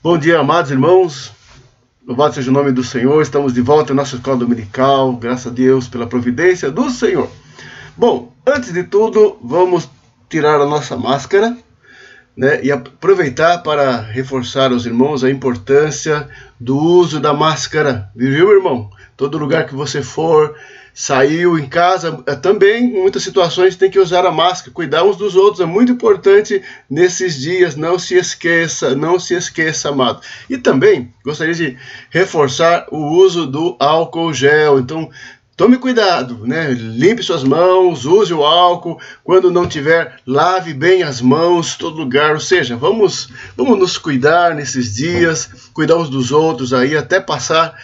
Bom dia, amados irmãos. Louvado seja o nome do Senhor. Estamos de volta à nossa escola dominical. Graças a Deus pela providência do Senhor. Bom, antes de tudo, vamos tirar a nossa máscara, né, e aproveitar para reforçar aos irmãos a importância do uso da máscara. Viu, irmão? Todo lugar que você for, saiu em casa, também, em muitas situações, tem que usar a máscara. Cuidar uns dos outros é muito importante nesses dias. Não se esqueça, amado. E também gostaria de reforçar o uso do álcool gel. Então, tome cuidado, né? Limpe suas mãos, use o álcool. Quando não tiver, lave bem as mãos, todo lugar. Ou seja, vamos nos cuidar nesses dias, cuidar uns dos outros aí, até passar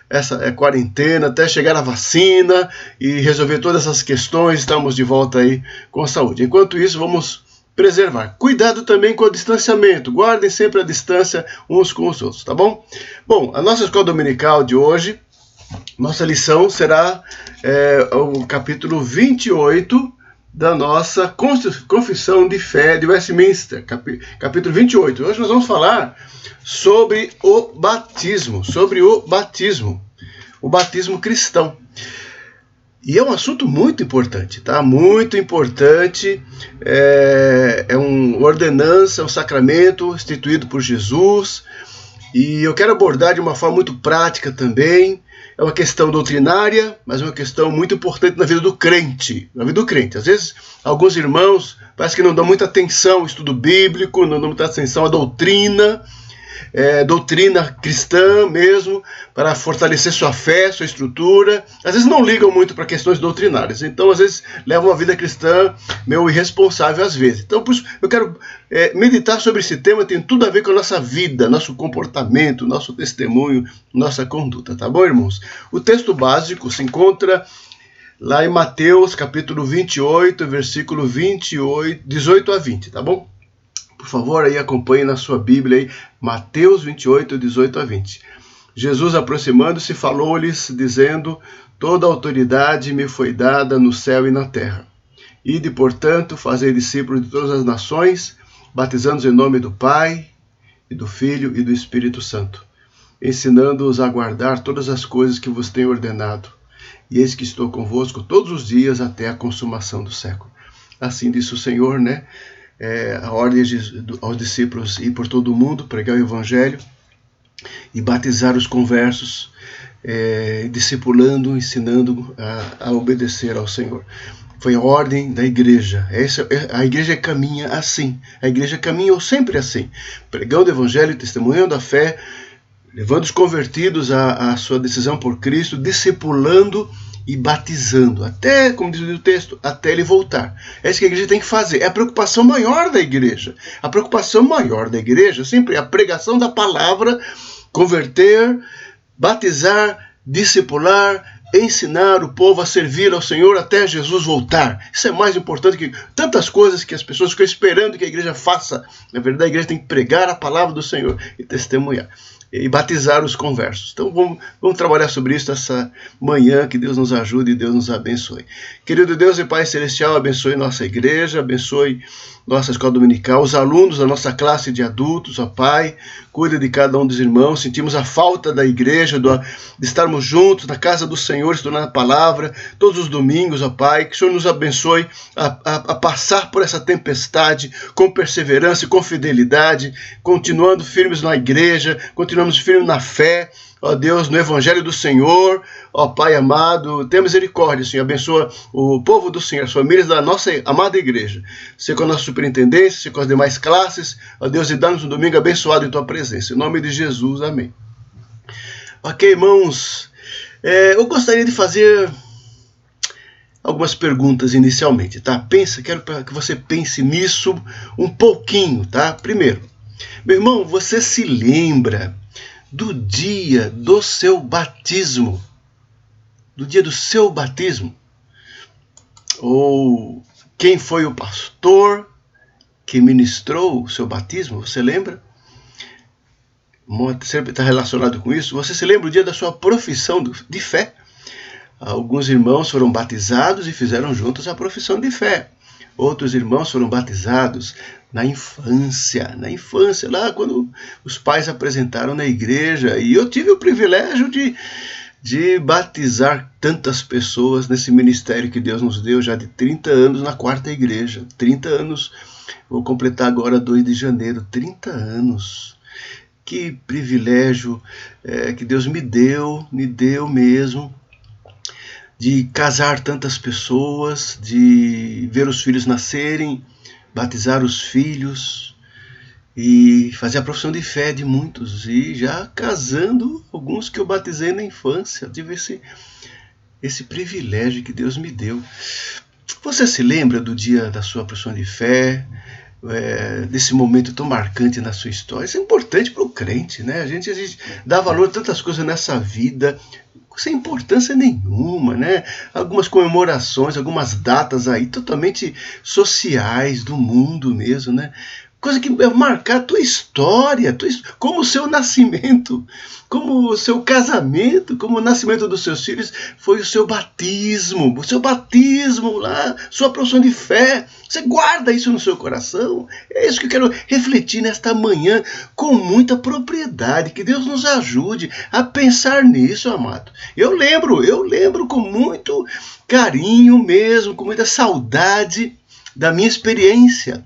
essa quarentena, até chegar a vacina e resolver todas essas questões. Estamos de volta aí com saúde. Enquanto isso, vamos preservar. Cuidado também com o distanciamento. Guardem sempre a distância uns com os outros, tá bom? Bom, a nossa escola dominical de hoje, nossa lição será o capítulo 28 da nossa Confissão de Fé de Westminster, capítulo 28. Hoje nós vamos falar sobre o batismo, o batismo cristão. E é um assunto muito importante, tá? Muito importante. É uma ordenança, um sacramento instituído por Jesus. E eu quero abordar de uma forma muito prática também. É uma questão doutrinária, mas é uma questão muito importante na vida do crente. Às vezes, alguns irmãos parece que não dão muita atenção ao estudo bíblico, não dão muita atenção à doutrina, doutrina cristã mesmo, para fortalecer sua fé, sua estrutura. Às vezes não ligam muito para questões doutrinárias. Então, às vezes, levam uma vida cristã meio irresponsável às vezes. Então, por isso, eu quero meditar sobre esse tema. Tem tudo a ver com a nossa vida, nosso comportamento, nosso testemunho, nossa conduta. Tá bom, irmãos? O texto básico se encontra lá em Mateus, capítulo 28, versículo 18 a 20, tá bom? Por favor, aí acompanhe na sua Bíblia aí, Mateus 28, 18 a 20. Jesus, aproximando-se, falou-lhes, dizendo: toda autoridade me foi dada no céu e na terra. Ide, portanto, fazei discípulos de todas as nações, batizando-os em nome do Pai, e do Filho e do Espírito Santo, ensinando-os a guardar todas as coisas que vos tenho ordenado. E eis que estou convosco todos os dias até a consumação do século. Assim disse o Senhor, né? A ordem aos discípulos ir por todo o mundo, pregar o Evangelho e batizar os conversos, discipulando, ensinando a obedecer ao Senhor. Foi a ordem da igreja. A igreja caminha assim. A igreja caminhou sempre assim, pregando o Evangelho, testemunhando a fé, levando os convertidos à sua decisão por Cristo, discipulando e batizando, até, como diz o texto, até ele voltar. É isso que a igreja tem que fazer. É a preocupação maior da igreja. A preocupação maior da igreja sempre é a pregação da palavra, converter, batizar, discipular, ensinar o povo a servir ao Senhor até Jesus voltar. Isso é mais importante que tantas coisas que as pessoas ficam esperando que a igreja faça. Na verdade, a igreja tem que pregar a palavra do Senhor e testemunhar. E batizar os conversos. Então vamos trabalhar sobre isso essa manhã. Que Deus nos ajude e Deus nos abençoe. Querido Deus e Pai Celestial, abençoe nossa igreja, abençoe nossa escola dominical, os alunos da nossa classe de adultos, ó Pai, cuida de cada um dos irmãos. Sentimos a falta da igreja, de estarmos juntos na casa do Senhor, estudando a palavra, todos os domingos, ó Pai. Que o Senhor nos abençoe a passar por essa tempestade com perseverança e com fidelidade, continuando firmes na igreja, continuamos firmes na fé, ó Deus, no Evangelho do Senhor. Ó Pai amado, tenha misericórdia, Senhor, abençoa o povo do Senhor, as famílias da nossa amada igreja, seja com a nossa superintendência, seja com as demais classes, ó Deus, e dá-nos um domingo abençoado em Tua presença, em nome de Jesus, amém. Ok, irmãos, eu gostaria de fazer algumas perguntas inicialmente, tá? Quero que você pense nisso um pouquinho, tá? Primeiro, meu irmão, você se lembra do dia do seu batismo? Do dia do seu batismo? Ou quem foi o pastor que ministrou o seu batismo? Você lembra? Sempre está relacionado com isso. Você se lembra do dia da sua profissão de fé? Alguns irmãos foram batizados e fizeram juntos a profissão de fé. Outros irmãos foram batizados na infância, lá quando os pais apresentaram na igreja. E eu tive o privilégio de batizar tantas pessoas nesse ministério que Deus nos deu já de 30 anos na quarta igreja. 30 anos, vou completar agora 2 de janeiro, 30 anos. Que privilégio que Deus me deu mesmo, de casar tantas pessoas, de ver os filhos nascerem, batizar os filhos e fazer a profissão de fé de muitos, e já casando alguns que eu batizei na infância. Eu tive esse privilégio que Deus me deu. Você se lembra do dia da sua profissão de fé, desse momento tão marcante na sua história? Isso é importante para o crente, né? A gente dá valor a tantas coisas nessa vida sem importância nenhuma, né? Algumas comemorações, algumas datas aí totalmente sociais do mundo mesmo, né? Coisa que vai marcar a tua história, como o seu nascimento, como o seu casamento, como o nascimento dos seus filhos, foi o seu batismo lá, sua profissão de fé. Você guarda isso no seu coração. É isso que eu quero refletir nesta manhã com muita propriedade. Que Deus nos ajude a pensar nisso, amado. Eu lembro com muito carinho mesmo, com muita saudade da minha experiência.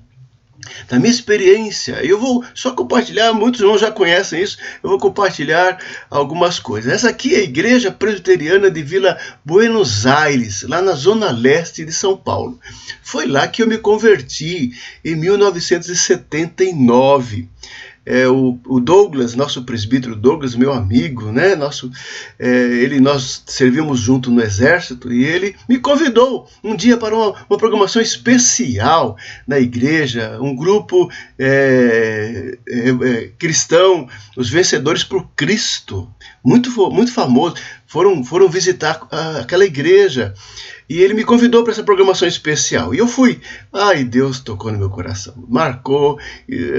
Eu vou só compartilhar, muitos irmãos já conhecem isso, eu vou compartilhar algumas coisas. Essa aqui é a Igreja Presbiteriana de Vila Buenos Aires, lá na zona leste de São Paulo. Foi lá que eu me converti, em 1979. O Douglas, nosso presbítero Douglas, meu amigo, né? Nós servimos junto no exército, e ele me convidou um dia para uma programação especial na igreja, um grupo cristão, os Vencedores por Cristo, muito famoso, foram visitar aquela igreja. E ele me convidou para essa programação especial. E eu fui. Ai, Deus tocou no meu coração. Marcou,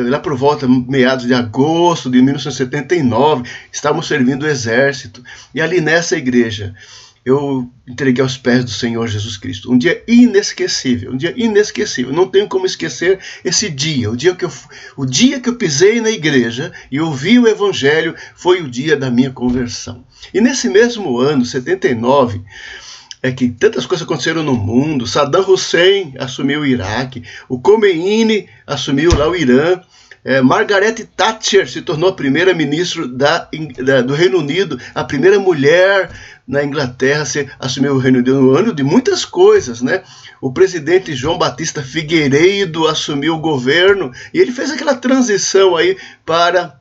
lá por volta, meados de agosto de 1979, estávamos servindo o exército. E ali nessa igreja, eu entreguei aos pés do Senhor Jesus Cristo. Um dia inesquecível. Não tenho como esquecer esse dia. O dia que eu pisei na igreja e ouvi o evangelho, foi o dia da minha conversão. E nesse mesmo ano, 79... que tantas coisas aconteceram no mundo. Saddam Hussein assumiu o Iraque, o Khomeini assumiu lá o Irã, Margaret Thatcher se tornou a primeira ministra do Reino Unido, a primeira mulher na Inglaterra assumiu o Reino Unido, no ano de muitas coisas, né? O presidente João Batista Figueiredo assumiu o governo, e ele fez aquela transição aí para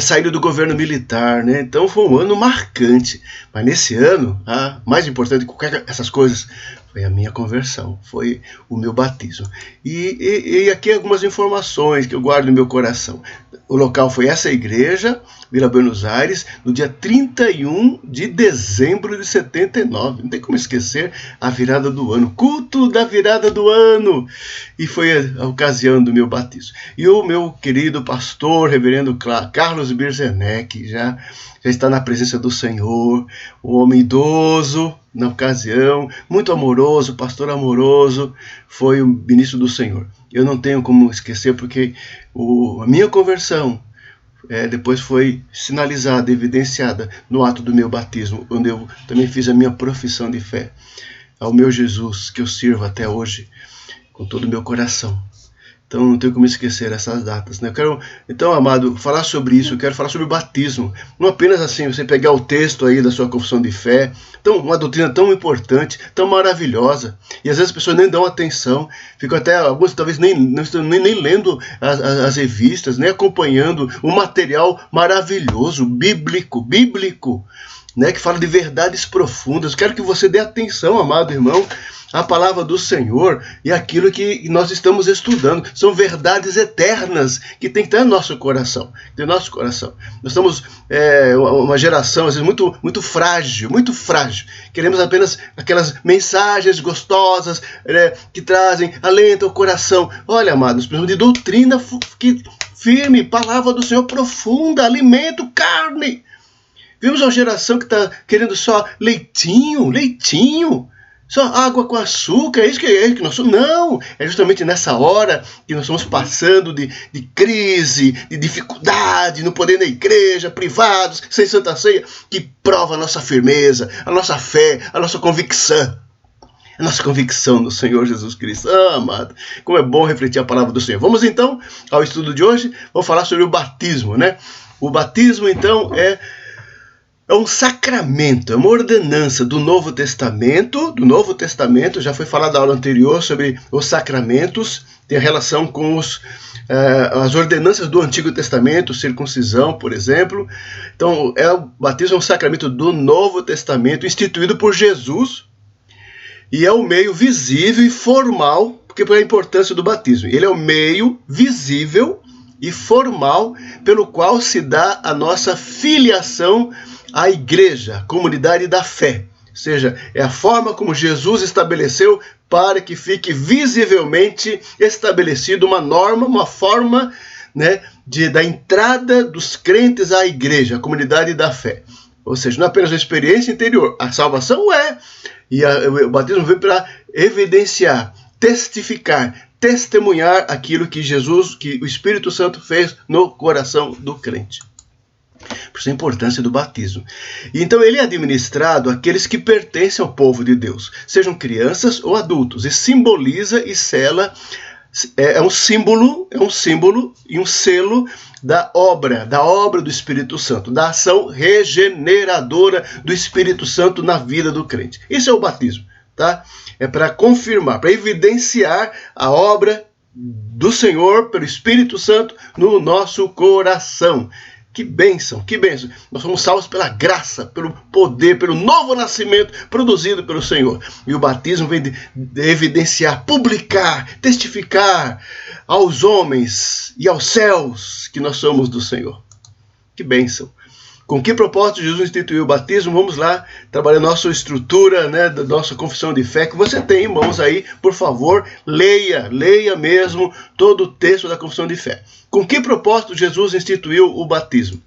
saída do governo militar, né? Então foi um ano marcante. Mas nesse ano, mais importante que essas coisas, foi a minha conversão, foi o meu batismo. E aqui algumas informações que eu guardo no meu coração. O local foi essa igreja, Vila Buenos Aires, no dia 31 de dezembro de 79. Não tem como esquecer a virada do ano, culto da virada do ano. E foi a ocasião do meu batismo. E o meu querido pastor, reverendo Carlos Birzeneck, já está na presença do Senhor, um homem idoso na ocasião, muito amoroso, pastor amoroso, foi o ministro do Senhor. Eu não tenho como esquecer, porque a minha conversão depois foi sinalizada, evidenciada no ato do meu batismo, onde eu também fiz a minha profissão de fé ao meu Jesus, que eu sirvo até hoje com todo o meu coração. Então não tenho como esquecer essas datas, né? Então, amado, falar sobre isso, eu quero falar sobre o batismo. Não apenas assim, você pegar o texto aí da sua confissão de fé, então, uma doutrina tão importante, tão maravilhosa, e às vezes as pessoas nem dão atenção, ficam até, alguns talvez nem lendo as revistas, nem acompanhando o material maravilhoso, bíblico, né, que fala de verdades profundas. Eu quero que você dê atenção, amado irmão, à palavra do Senhor e aquilo que nós estamos estudando. São verdades eternas que tem que estar no nosso coração. Nós estamos uma geração às vezes muito frágil. Queremos apenas aquelas mensagens gostosas, que trazem alento ao coração. Olha, amados, precisamos de doutrina firme, palavra do Senhor profunda, alimento, carne. Vimos uma geração que está querendo só leitinho. Só água com açúcar, é isso que nós somos? Não, é justamente nessa hora que nós estamos passando de crise, de dificuldade, no poder da igreja, privados, sem Santa Ceia, que prova a nossa firmeza, a nossa fé, a nossa convicção. A nossa convicção no Senhor Jesus Cristo. Amado, como é bom refletir a palavra do Senhor. Vamos então ao estudo de hoje, vamos falar sobre o batismo, né? O batismo então é um sacramento, é uma ordenança do Novo Testamento. Já foi falado na aula anterior sobre os sacramentos, tem relação com as ordenanças do Antigo Testamento, circuncisão, por exemplo. Então, o batismo é um sacramento do Novo Testamento, instituído por Jesus, e é o meio visível e formal, porque é a importância do batismo. Ele é o meio visível e formal pelo qual se dá a nossa filiação à igreja, à comunidade da fé. Ou seja, é a forma como Jesus estabeleceu para que fique visivelmente estabelecido uma norma, uma forma, né, da entrada dos crentes à igreja, à comunidade da fé. Ou seja, não é apenas uma experiência interior, a salvação e o batismo veio para evidenciar, testificar, testemunhar aquilo que o Espírito Santo fez no coração do crente. Por isso a importância do batismo. E então ele é administrado àqueles que pertencem ao povo de Deus, sejam crianças ou adultos, e simboliza e sela, é um símbolo e um selo da obra do Espírito Santo, da ação regeneradora do Espírito Santo na vida do crente. Isso é o batismo, tá? É para confirmar, para evidenciar a obra do Senhor pelo Espírito Santo no nosso coração. Que bênção, que bênção. Nós somos salvos pela graça, pelo poder, pelo novo nascimento produzido pelo Senhor. E o batismo vem de evidenciar, publicar, testificar aos homens e aos céus que nós somos do Senhor. Que bênção. Com que propósito Jesus instituiu o batismo? Vamos lá, trabalhar nossa estrutura, né, da nossa confissão de fé, que você tem em mãos aí, por favor, leia mesmo todo o texto da confissão de fé. Com que propósito Jesus instituiu o batismo?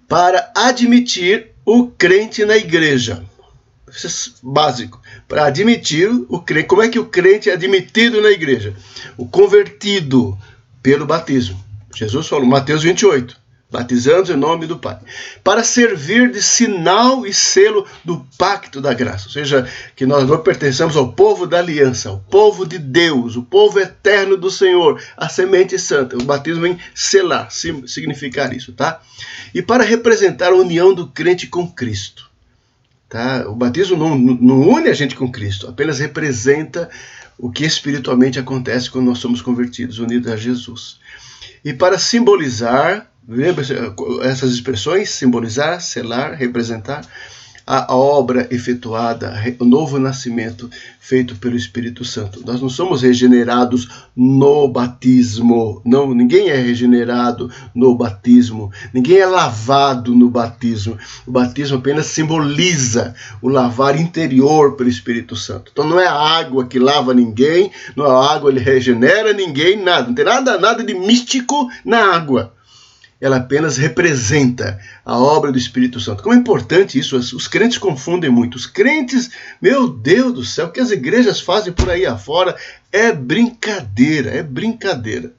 Para admitir o crente na igreja. Isso é básico. Para admitir o crente. Como é que o crente é admitido na igreja? O convertido pelo batismo. Jesus falou, Mateus 28. Batizando em nome do Pai, para servir de sinal e selo do pacto da graça, ou seja, que nós não pertencemos ao povo da aliança, ao povo de Deus, o povo eterno do Senhor, a semente santa. O batismo vem selar, significar isso, tá? E para representar a união do crente com Cristo, tá? O batismo não une a gente com Cristo, apenas representa o que espiritualmente acontece quando nós somos convertidos, unidos a Jesus. E para simbolizar, lembra essas expressões? Simbolizar, selar, representar a obra efetuada, o novo nascimento feito pelo Espírito Santo. Nós não somos regenerados no batismo. Não, ninguém é regenerado no batismo. Ninguém é lavado no batismo. O batismo apenas simboliza o lavar interior pelo Espírito Santo. Então não é a água que lava ninguém, não é a água que regenera ninguém, nada. Não tem nada de místico na água. Ela apenas representa a obra do Espírito Santo. Como é importante isso, os crentes confundem muito. Os crentes, meu Deus do céu, o que as igrejas fazem por aí afora é brincadeira, é brincadeira.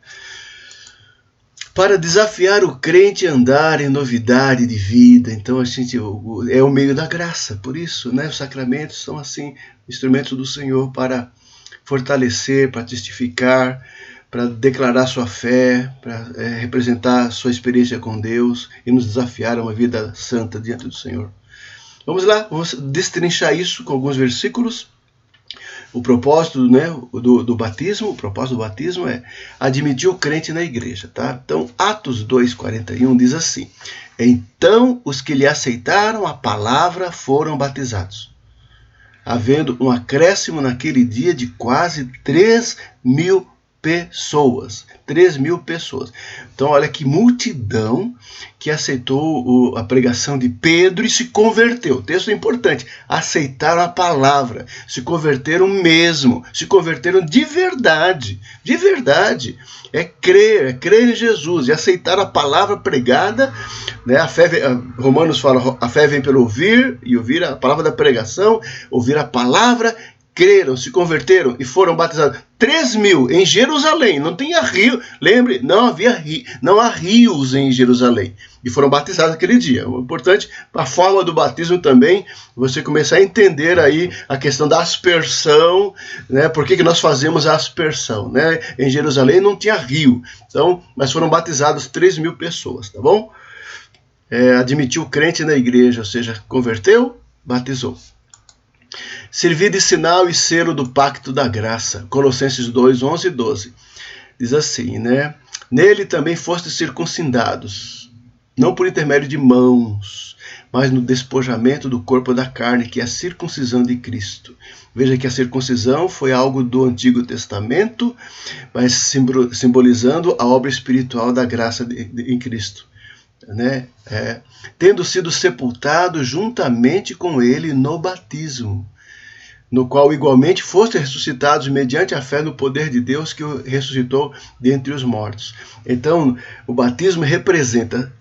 Para desafiar o crente a andar em novidade de vida. Então a gente é o meio da graça, por isso, né? Os sacramentos são assim, instrumentos do Senhor para fortalecer, para testificar, para declarar sua fé, para representar sua experiência com Deus e nos desafiar a uma vida santa diante do Senhor. Vamos lá, vamos destrinchar isso com alguns versículos. O propósito, né, do batismo, o propósito do batismo é admitir o crente na igreja, tá? Então, Atos 2:41 diz assim: então os que lhe aceitaram a palavra foram batizados, havendo um acréscimo naquele dia de quase 3.000 pessoas. 3.000 pessoas. Então, olha que multidão que aceitou a pregação de Pedro e se converteu. O texto é importante. Aceitaram a palavra. Se converteram mesmo. Se converteram de verdade. De verdade. É crer em Jesus. E aceitar a palavra pregada. Né? A fé, Romanos fala, a fé vem pelo ouvir, e ouvir a palavra da pregação, ouvir a palavra, creram, se converteram e foram batizados. 3.000 em Jerusalém, não tinha rio, lembre, não há rios em Jerusalém, e foram batizados aquele dia. O importante, a forma do batismo também, você começar a entender aí a questão da aspersão, né? Por que nós fazemos a aspersão, né? Em Jerusalém não tinha rio, então, mas foram batizados 3.000 pessoas, tá bom? Admitiu o crente na igreja, ou seja, converteu, batizou. Servir de sinal e selo do pacto da graça. Colossenses 2, 11 e 12. Diz assim, né? Nele também fostes circuncidados, não por intermédio de mãos, mas no despojamento do corpo da carne, que é a circuncisão de Cristo. Veja que a circuncisão foi algo do Antigo Testamento, mas simbolizando a obra espiritual da graça em Cristo. Né? Tendo sido sepultado juntamente com ele no batismo, no qual igualmente foste ressuscitados mediante a fé no poder de Deus que o ressuscitou dentre os mortos. Então, o batismo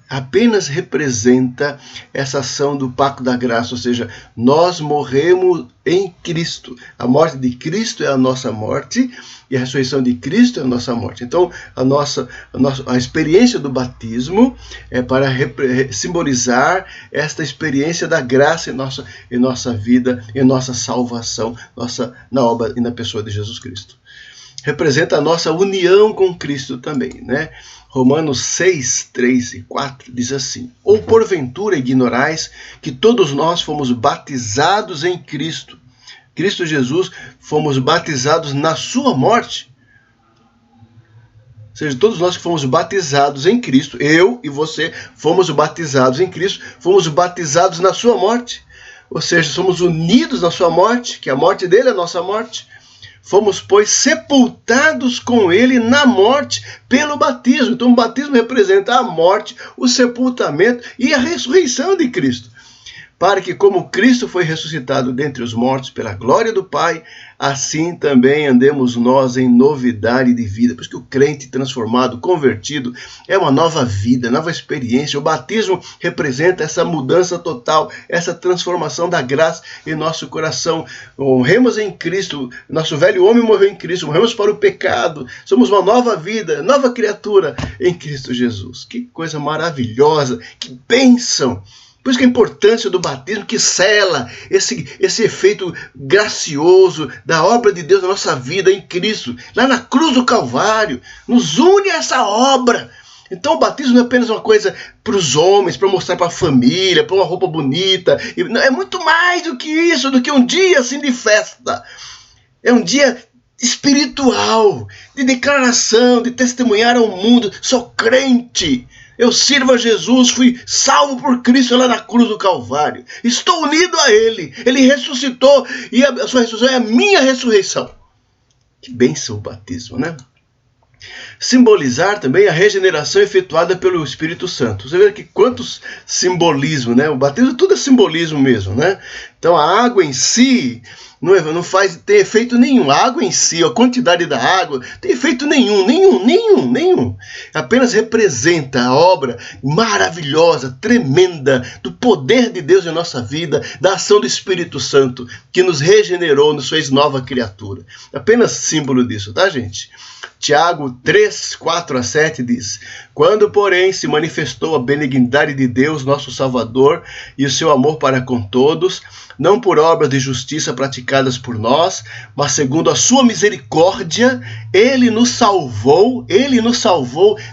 apenas representa essa ação do pacto da graça, ou seja, nós morremos em Cristo. A morte de Cristo é a nossa morte e a ressurreição de Cristo é a nossa morte. Então, a experiência do batismo é para simbolizar esta experiência da graça em nossa vida, em nossa salvação, na obra e na pessoa de Jesus Cristo. Representa a nossa união com Cristo também, né? Romanos 6, 3 e 4 diz assim: ou porventura ignorais que todos nós fomos batizados em Cristo, Cristo Jesus, fomos batizados na sua morte? Ou seja, todos nós que fomos batizados em Cristo, eu e você, fomos batizados em Cristo, fomos batizados na sua morte. Ou seja, somos unidos na sua morte, que a morte dele é a nossa morte. Fomos, pois, sepultados com ele na morte pelo batismo. Então, o batismo representa a morte, o sepultamento e a ressurreição de Cristo. Para que, como Cristo foi ressuscitado dentre os mortos pela glória do Pai, assim também andemos nós em novidade de vida. Por isso que o crente transformado, convertido, é uma nova vida, nova experiência. O batismo representa essa mudança total, essa transformação da graça em nosso coração. Morremos em Cristo, nosso velho homem morreu em Cristo, morremos para o pecado, somos uma nova vida, nova criatura em Cristo Jesus. Que coisa maravilhosa, que bênção! Por isso que a importância do batismo, que sela esse efeito gracioso da obra de Deus na nossa vida em Cristo, lá na cruz do Calvário, nos une a essa obra. Então o batismo não é apenas uma coisa para os homens, para mostrar para a família, para uma roupa bonita. É muito mais do que isso, do que um dia assim de festa. É um dia espiritual, de declaração, de testemunhar ao mundo: sou crente. Eu sirvo a Jesus, fui salvo por Cristo lá na cruz do Calvário. Estou unido a Ele. Ele ressuscitou e a sua ressurreição é a minha ressurreição. Que bênção o batismo, né? Simbolizar também a regeneração efetuada pelo Espírito Santo. Você vê que quantos simbolismo, né? O batismo tudo é simbolismo mesmo, né? Então a água em si não tem efeito nenhum. A água em si, a quantidade da água, tem efeito nenhum. Apenas representa a obra maravilhosa, tremenda, do poder de Deus em nossa vida, da ação do Espírito Santo, que nos regenerou, nos fez nova criatura. Apenas símbolo disso, tá, gente? Tiago 3, 4 a 7 diz: quando, porém, se manifestou a benignidade de Deus, nosso Salvador, e o seu amor para com todos, não por obras de justiça praticadas por nós, mas segundo a sua misericórdia, Ele nos salvou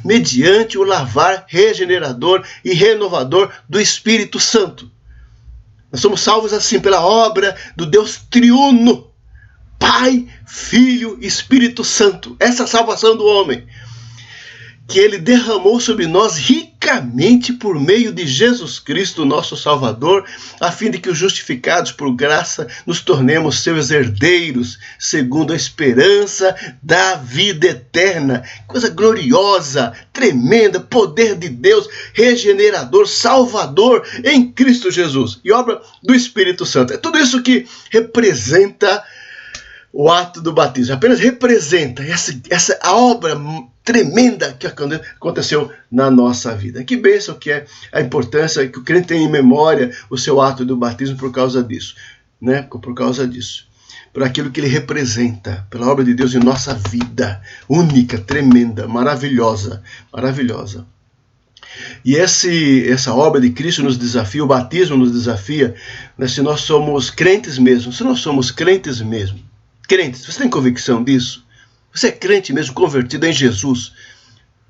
mediante o lavar regenerador e renovador do Espírito Santo. Nós somos salvos assim pela obra do Deus triuno, Pai, Filho e Espírito Santo. Essa é a salvação do homem, que Ele derramou sobre nós ricamente por meio de Jesus Cristo, nosso Salvador, a fim de que os justificados por graça nos tornemos seus herdeiros, segundo a esperança da vida eterna. Coisa gloriosa, tremenda, poder de Deus, regenerador, salvador em Cristo Jesus. E obra do Espírito Santo. É tudo isso que representa o ato do batismo. Apenas representa essa obra tremenda que aconteceu na nossa vida. Que bênção que é a importância que o crente tem em memória o seu ato do batismo por causa disso, né? Por causa disso. Por aquilo que ele representa, pela obra de Deus em nossa vida, única, tremenda, maravilhosa, maravilhosa. E essa obra de Cristo nos desafia, o batismo nos desafia, né, se nós somos crentes mesmo, se nós somos crentes mesmo. Crentes, você tem convicção disso? Você é crente mesmo, convertido em Jesus?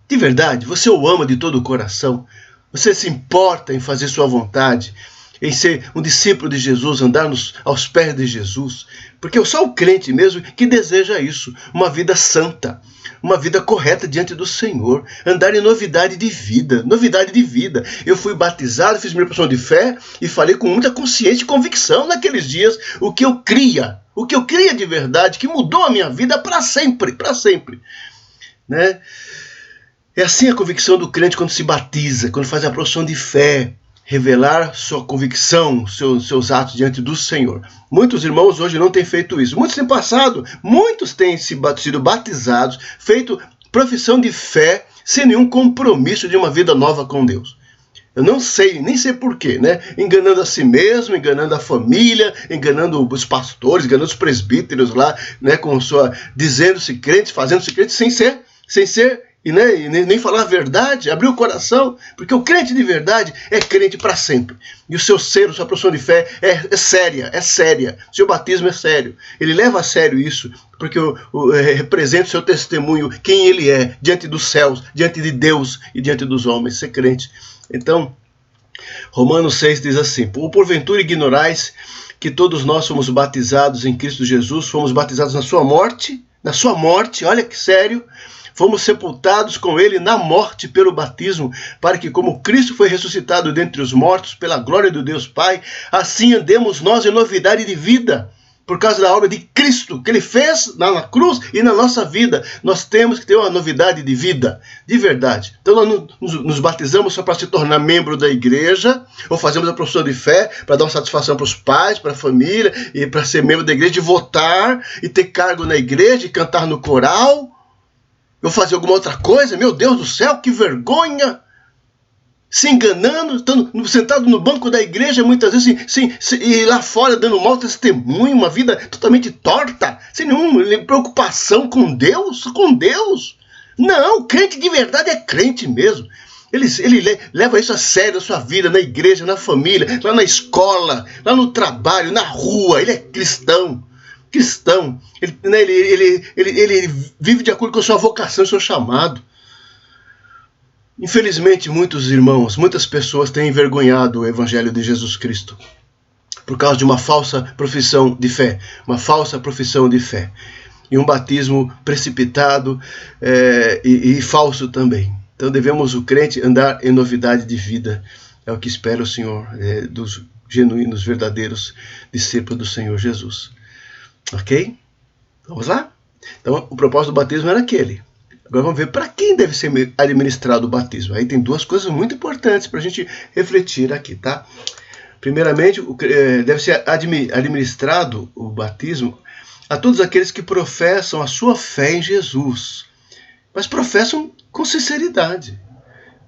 De verdade, você o ama de todo o coração? Você se importa em fazer sua vontade, em ser um discípulo de Jesus, andar aos pés de Jesus? Porque só o crente mesmo que deseja isso, uma vida santa, uma vida correta diante do Senhor, andar em novidade de vida, novidade de vida. Eu fui batizado, fiz minha profissão de fé e falei com muita consciência e convicção naqueles dias o que eu cria de verdade, que mudou a minha vida para sempre, né? É assim a convicção do crente quando se batiza, quando faz a profissão de fé, revelar sua convicção, seus atos diante do Senhor. Muitos irmãos hoje não têm feito isso. Muitos têm passado, muitos têm sido batizados, feito profissão de fé, sem nenhum compromisso de uma vida nova com Deus. Eu não sei, nem sei porquê, né? Enganando a si mesmo, enganando a família, enganando os pastores, enganando os presbíteros lá, né? Dizendo-se crentes, fazendo-se crentes, sem ser e nem falar a verdade, abrir o coração, porque o crente de verdade é crente para sempre. E o seu ser, sua profissão de fé é séria. O seu batismo é sério. Ele leva a sério isso, porque representa o seu testemunho, quem ele é, diante dos céus, diante de Deus e diante dos homens, ser crente. Então, Romanos 6 diz assim: porventura ignorais que todos nós fomos batizados em Cristo Jesus, fomos batizados na sua morte, olha que sério, fomos sepultados com ele na morte pelo batismo, para que como Cristo foi ressuscitado dentre os mortos pela glória do Deus Pai, assim andemos nós em novidade de vida. Por causa da obra de Cristo, que Ele fez na cruz e na nossa vida, nós temos que ter uma novidade de vida, de verdade. Então nós nos batizamos só para se tornar membro da igreja, ou fazemos a profissão de fé para dar uma satisfação para os pais, para a família, e para ser membro da igreja, de votar, e ter cargo na igreja, e cantar no coral, ou fazer alguma outra coisa. Meu Deus do céu, que vergonha! Se enganando, sentado no banco da igreja, muitas vezes, e lá fora dando mau testemunho, uma vida totalmente torta, sem nenhuma preocupação com Deus. Não, o crente de verdade é crente mesmo. Ele leva isso a sério, a sua vida, na igreja, na família, lá na escola, lá no trabalho, na rua. Ele é cristão. Ele vive de acordo com a sua vocação, o seu chamado. Infelizmente, muitos irmãos, muitas pessoas têm envergonhado o Evangelho de Jesus Cristo por causa de uma falsa profissão de fé, e um batismo precipitado e falso também. Então devemos, o crente, andar em novidade de vida. É o que espera o Senhor dos genuínos, verdadeiros discípulos do Senhor Jesus. Ok? Vamos lá? Então o propósito do batismo era aquele. Agora vamos ver para quem deve ser administrado o batismo. Aí tem duas coisas muito importantes para a gente refletir aqui, tá? Primeiramente, deve ser administrado o batismo a todos aqueles que professam a sua fé em Jesus, mas professam com sinceridade.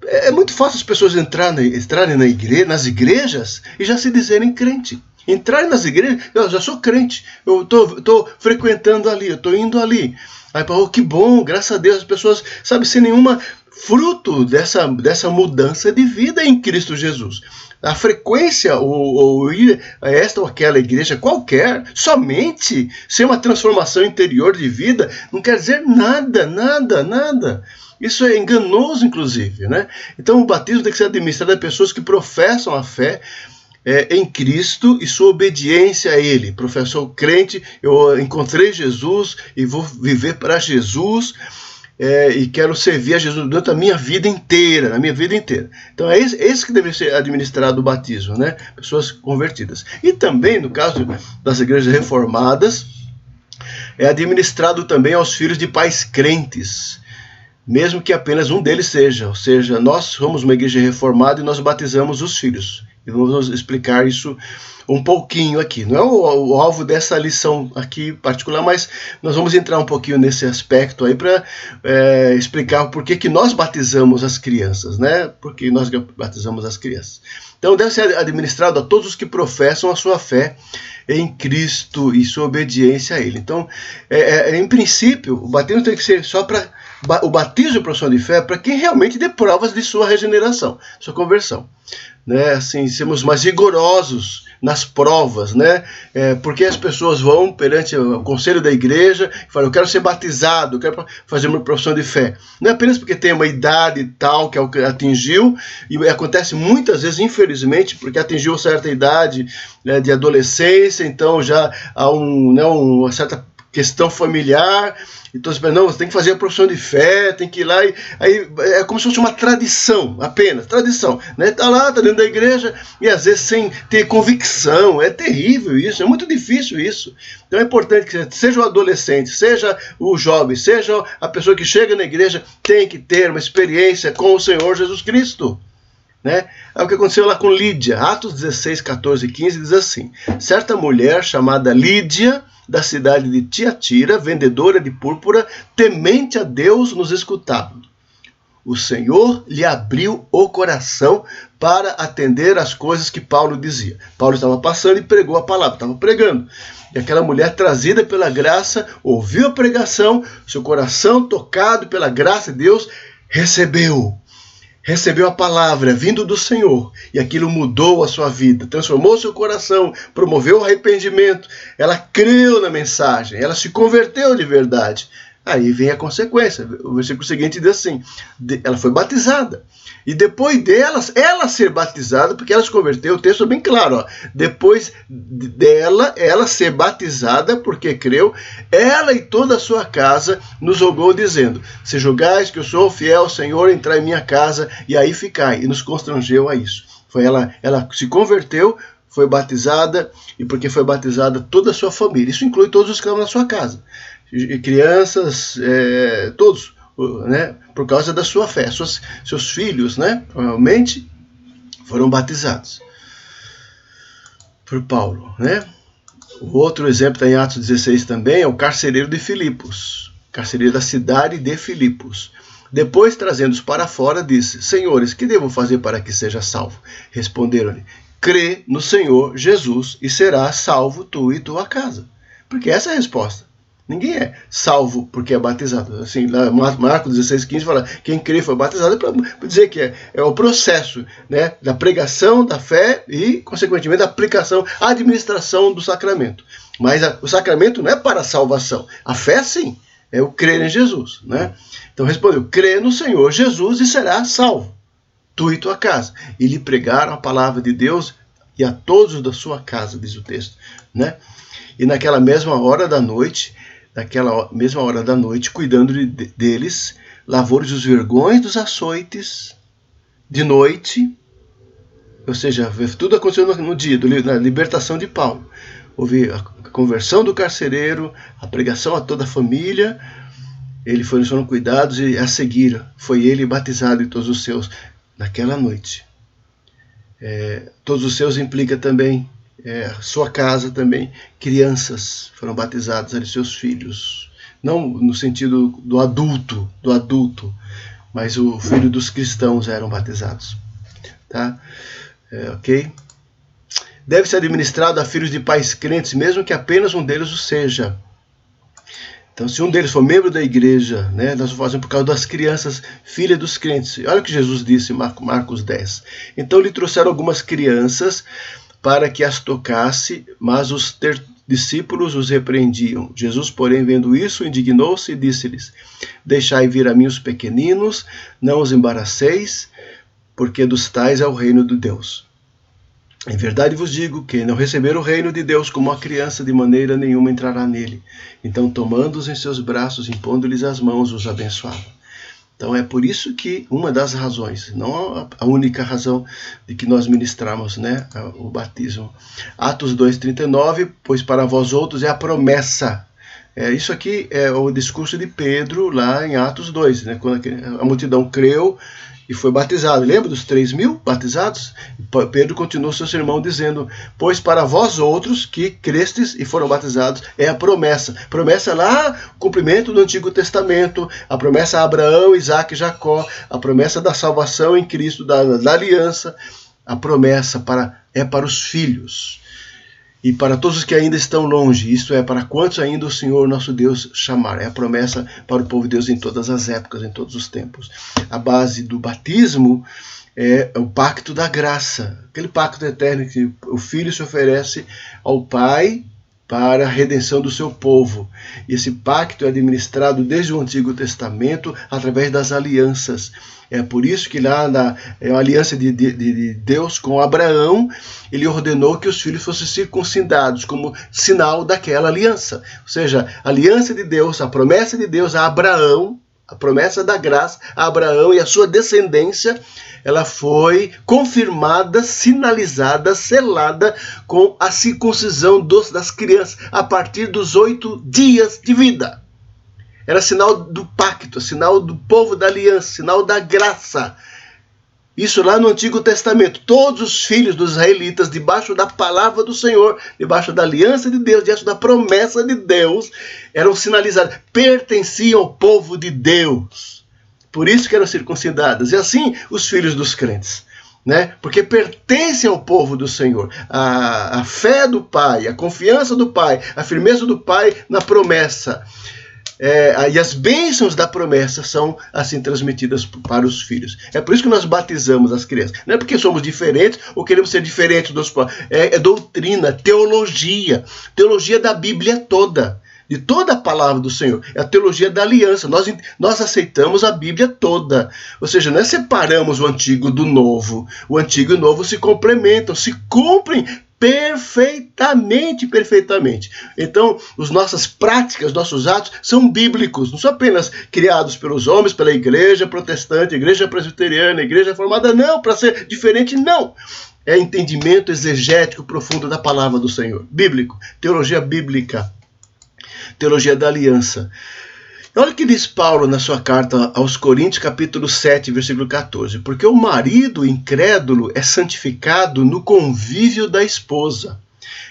É muito fácil as pessoas entrarem nas igrejas e já se dizerem crente. Entrarem nas igrejas, eu já sou crente, eu estou frequentando ali, eu estou indo ali. Aí, que bom, graças a Deus, as pessoas, sem nenhuma fruto dessa mudança de vida em Cristo Jesus. A frequência, ou ir a esta ou aquela igreja qualquer, somente sem uma transformação interior de vida, não quer dizer nada. Isso é enganoso, inclusive, né? Então o batismo tem que ser administrado a pessoas que professam a fé em Cristo e sua obediência a Ele. Professor crente, eu encontrei Jesus e vou viver para Jesus. e quero servir a Jesus durante a minha vida inteira, na minha vida inteira. Então é esse que deve ser administrado o batismo, né? Pessoas convertidas. E também, no caso das igrejas reformadas, é administrado também aos filhos de pais crentes, mesmo que apenas um deles seja. Ou seja, nós somos uma igreja reformada e nós batizamos os filhos. E vamos explicar isso um pouquinho aqui. Não é o alvo dessa lição aqui particular, mas nós vamos entrar um pouquinho nesse aspecto aí para explicar por que nós batizamos as crianças, né? Por que nós batizamos as crianças. Então deve ser administrado a todos os que professam a sua fé em Cristo e sua obediência a Ele. Então, em princípio, o batismo tem que ser só para o batismo e profissão de fé para quem realmente dê provas de sua regeneração, sua conversão. Né? Assim, sermos mais rigorosos nas provas, né? Porque as pessoas vão perante o conselho da igreja e falam, eu quero ser batizado, eu quero fazer uma profissão de fé. Não é apenas porque tem uma idade tal que atingiu, e acontece muitas vezes, infelizmente, porque atingiu certa idade, né, de adolescência, então já há uma certa questão familiar, então não, você tem que fazer a profissão de fé, tem que ir lá, aí é como se fosse uma tradição, apenas, tradição, né? Tá lá, tá dentro da igreja, e às vezes sem ter convicção, é terrível isso, é muito difícil isso. Então é importante que seja o adolescente, seja o jovem, seja a pessoa que chega na igreja, tem que ter uma experiência com o Senhor Jesus Cristo. Né? É o que aconteceu lá com Lídia. Atos 16, 14 e 15 diz assim: certa mulher chamada Lídia, da cidade de Tiatira, vendedora de púrpura, temente a Deus, nos escutava. O Senhor lhe abriu o coração para atender às coisas que Paulo dizia. Paulo estava passando e pregou a palavra, estava pregando. E aquela mulher, trazida pela graça, ouviu a pregação, seu coração tocado pela graça de Deus, recebeu a palavra vindo do Senhor, e aquilo mudou a sua vida, transformou seu coração, promoveu o arrependimento, ela creu na mensagem, ela se converteu de verdade. Aí vem a consequência, o versículo seguinte diz assim, ela foi batizada, e depois ela ser batizada, porque ela se converteu, o texto é bem claro, ó, depois ela ser batizada, porque creu, ela e toda a sua casa nos rogou dizendo, se julgais que eu sou fiel ao Senhor, entrai em minha casa, e aí ficai, e nos constrangeu a isso. Foi ela se converteu, foi batizada, e porque foi batizada toda a sua família, isso inclui todos os que estavam na sua casa, e crianças, todos, né, por causa da sua fé, seus filhos, né, provavelmente foram batizados por Paulo, né? O outro exemplo está em Atos 16 também, é o carcereiro de Filipos, carcereiro da cidade de Filipos. Depois, trazendo-os para fora, disse, senhores, que devo fazer para que seja salvo? Responderam-lhe, crê no Senhor Jesus e serás salvo tu e tua casa. Porque essa é a resposta. Ninguém é salvo porque é batizado. Assim, lá, Marcos 16, 15 fala, quem crê foi batizado, para dizer que é o processo, né, da pregação, da fé e, consequentemente, da aplicação, a administração do sacramento. Mas o sacramento não é para a salvação. A fé, sim, é o crer em Jesus. Né? Então respondeu, crê no Senhor Jesus e será salvo, tu e tua casa. E lhe pregaram a palavra de Deus e a todos da sua casa, diz o texto. Né? E naquela mesma hora da noite, cuidando deles, lavou-lhes os vergões dos açoites de noite, ou seja, tudo aconteceu no dia da libertação de Paulo. Houve a conversão do carcereiro, a pregação a toda a família, eles foram cuidados e a seguir foi ele batizado e todos os seus naquela noite. Todos os seus implica também sua casa também, crianças foram batizadas ali, seus filhos, não no sentido do adulto, mas o filho dos cristãos eram batizados, tá? Ok? Deve ser administrado a filhos de pais crentes, mesmo que apenas um deles o seja. Então, se um deles for membro da igreja, né, nós fazemos por causa das crianças, filhas dos crentes. Olha o que Jesus disse em Marcos 10. Então lhe trouxeram algumas crianças para que as tocasse, mas os discípulos os repreendiam. Jesus, porém, vendo isso, indignou-se e disse-lhes, deixai vir a mim os pequeninos, não os embaraceis, porque dos tais é o reino de Deus. Em verdade vos digo que não receber o reino de Deus como a criança, de maneira nenhuma entrará nele. Então, tomando-os em seus braços, impondo-lhes as mãos, os abençoava. Então é por isso que uma das razões, não a única razão de que nós ministramos, né, o batismo. Atos 2,39, pois para vós outros é a promessa. Isso aqui é o discurso de Pedro lá em Atos 2, né, quando a multidão creu e foi batizado. Lembra dos 3.000 batizados? Pedro continuou seu sermão dizendo, pois para vós outros que crestes e foram batizados é a promessa. Promessa lá, cumprimento do Antigo Testamento, a promessa a Abraão, Isaac e Jacó, a promessa da salvação em Cristo, da aliança, a promessa é para os filhos. E para todos os que ainda estão longe, isto é, para quantos ainda o Senhor nosso Deus chamar. É a promessa para o povo de Deus em todas as épocas, em todos os tempos. A base do batismo é o pacto da graça, aquele pacto eterno que o Filho se oferece ao Pai para a redenção do seu povo. E esse pacto é administrado desde o Antigo Testamento através das alianças. É por isso que lá na aliança de Deus com Abraão, ele ordenou que os filhos fossem circuncidados como sinal daquela aliança. Ou seja, a aliança de Deus, a promessa de Deus a Abraão, a promessa da graça a Abraão e a sua descendência, ela foi confirmada, sinalizada, selada com a circuncisão das crianças a partir dos 8 dias de vida. Era sinal do pacto, sinal do povo da aliança, sinal da graça. Isso lá no Antigo Testamento. Todos os filhos dos israelitas, debaixo da palavra do Senhor, debaixo da aliança de Deus, debaixo da promessa de Deus, eram sinalizados, pertenciam ao povo de Deus. Por isso que eram circuncidadas. E assim os filhos dos crentes. Né? Porque pertencem ao povo do Senhor. A fé do Pai, a confiança do Pai, a firmeza do Pai na promessa. E as bênçãos da promessa são assim transmitidas para os filhos. É por isso que nós batizamos as crianças. Não é porque somos diferentes ou queremos ser diferentes dos povos. É doutrina, teologia. Teologia da Bíblia toda. De toda a palavra do Senhor. É a teologia da aliança. Nós aceitamos a Bíblia toda. Ou seja, nós separamos o antigo do novo. O antigo e o novo se complementam, se cumprem perfeitamente. Então, as nossas práticas, nossos atos são bíblicos, não são apenas criados pelos homens, pela igreja protestante, igreja presbiteriana, igreja reformada, não, para ser diferente, não. É entendimento exegético profundo da palavra do Senhor, bíblico, teologia bíblica, teologia da aliança. Olha o que diz Paulo na sua carta aos Coríntios, capítulo 7, versículo 14. Porque o marido incrédulo é santificado no convívio da esposa.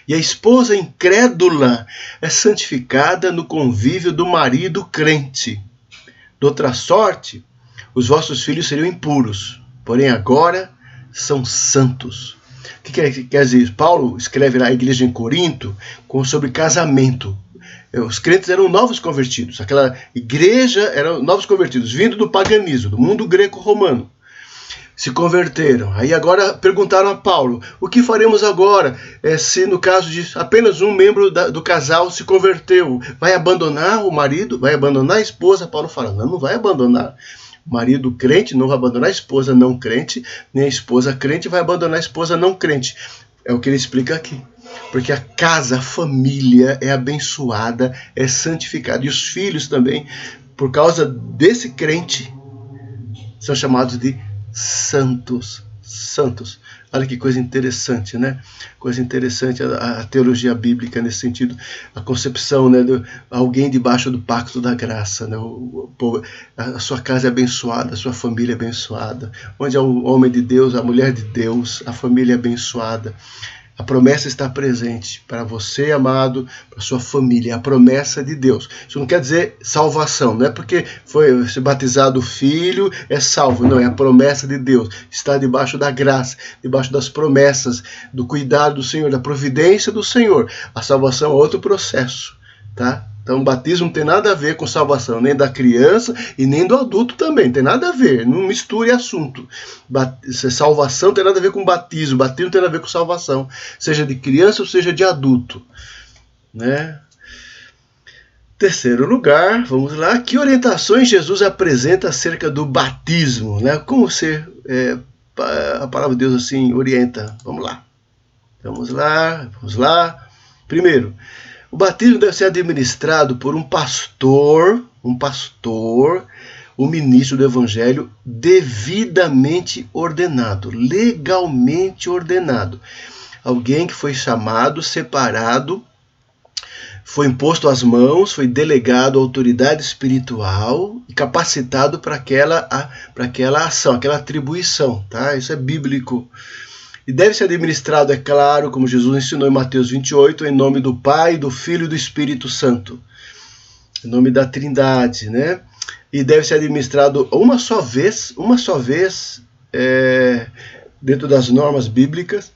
E a esposa incrédula é santificada no convívio do marido crente. De outra sorte, os vossos filhos seriam impuros, porém agora são santos. O que quer dizer? Paulo escreve na igreja em Corinto sobre casamento. Os crentes eram novos convertidos. Aquela igreja eram novos convertidos, vindo do paganismo, do mundo greco-romano. Se converteram. Aí agora perguntaram a Paulo, o que faremos agora se no caso de apenas um membro do casal se converteu? Vai abandonar o marido? Vai abandonar a esposa? Paulo fala, não vai abandonar. O marido crente não vai abandonar a esposa não crente, nem a esposa crente vai abandonar a esposa não crente. É o que ele explica aqui. Porque a casa, a família é abençoada, é santificada. E os filhos também, por causa desse crente, são chamados de santos. Santos. Olha que coisa interessante, né? Coisa interessante a teologia bíblica nesse sentido. A concepção, né, de alguém debaixo do pacto da graça. Né? A sua casa é abençoada, a sua família é abençoada. Onde há o homem de Deus, a mulher de Deus, a família é abençoada. A promessa está presente para você, amado, para sua família. É a promessa de Deus. Isso não quer dizer salvação. Não é porque foi batizado o filho, é salvo. Não, é a promessa de Deus. Está debaixo da graça, debaixo das promessas, do cuidado do Senhor, da providência do Senhor. A salvação é outro processo, tá? Então o batismo não tem nada a ver com salvação, nem da criança e nem do adulto também, não tem nada a ver, não misture assunto. Salvação não tem nada a ver com batismo não tem nada a ver com salvação, seja de criança ou seja de adulto. Né? Terceiro lugar, vamos lá, que orientações Jesus apresenta acerca do batismo? Né? Como a palavra de Deus assim orienta? Vamos lá. Vamos lá, vamos lá. Primeiro, o batismo deve ser administrado por um pastor, o ministro do evangelho devidamente ordenado, legalmente ordenado. Alguém que foi chamado, separado, foi imposto às mãos, foi delegado à autoridade espiritual e capacitado para aquela ação, aquela atribuição, tá? Isso é bíblico. E deve ser administrado, é claro, como Jesus ensinou em Mateus 28, em nome do Pai, do Filho e do Espírito Santo. Em nome da Trindade, né? E deve ser administrado uma só vez, dentro das normas bíblicas,